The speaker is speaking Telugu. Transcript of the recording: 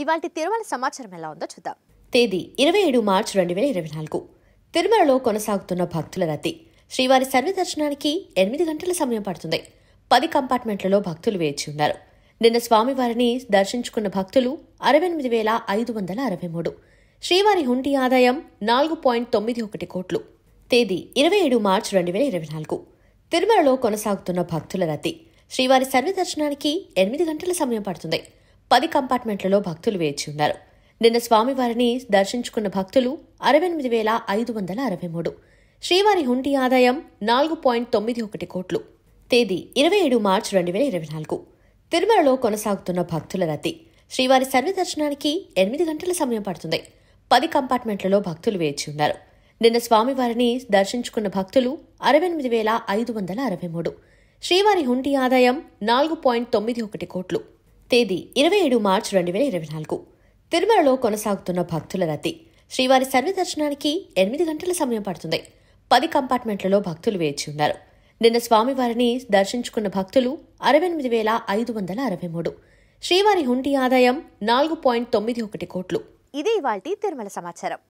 ఇవాల్టి తిరుమల సమాచారం ఎలా ఉందో చూద్దాం. తేదీ 27 మార్చి 2024. తిరుమలలో కొనసాగుతున్న భక్తుల రద్దీ. శ్రీవారి సర్వదర్శనానికి 8 గంటల సమయం పడుతుంది. 10 కంపార్ట్మెంట్లలో భక్తులు వేచి ఉన్నారు. నిన్న స్వామివారిని దర్శించుకున్న భక్తులు 68,563. శ్రీవారి హుండీ ఆదాయం 4.91 కోట్లు. తేదీ 27 మార్చి 2024. తిరుమలలో కొనసాగుతున్న భక్తుల రద్దీ. శ్రీవారి సర్వదర్శనానికి 8 గంటల సమయం పడుతుంది. 10 కంపార్ట్మెంట్లలో భక్తులు వేచి ఉన్నారు. నిన్న స్వామివారిని దర్శించుకున్న భక్తులు 68,563. శ్రీవారి హుండీ ఆదాయం 4.91 కోట్లు. తేదీ 27 మార్చి 2024. తిరుమలలో కొనసాగుతున్న భక్తుల రద్దీ. శ్రీవారి సర్వదర్శనానికి 8 గంటల సమయం పడుతుంది. 10 కంపార్ట్మెంట్లలో భక్తులు వేచి ఉన్నారు. నిన్న స్వామివారిని దర్శించుకున్న భక్తులు 68,563. శ్రీవారి హుండీ ఆదాయం 4.91 కోట్లు. తేదీ 27 మార్చి 2024. తిరుమలలో కొనసాగుతున్న భక్తుల రద్దీ. శ్రీవారి సర్వదర్శనానికి 8 గంటల సమయం పడుతుంది. 10 కంపార్ట్మెంట్లలో భక్తులు వేచి ఉన్నారు. నిన్న స్వామివారిని దర్శించుకున్న భక్తులు 68,563. శ్రీవారి హుండీ ఆదాయం 4.91 కోట్లు. ఇది ఇవాల్టి తిరుమల సమాచారం.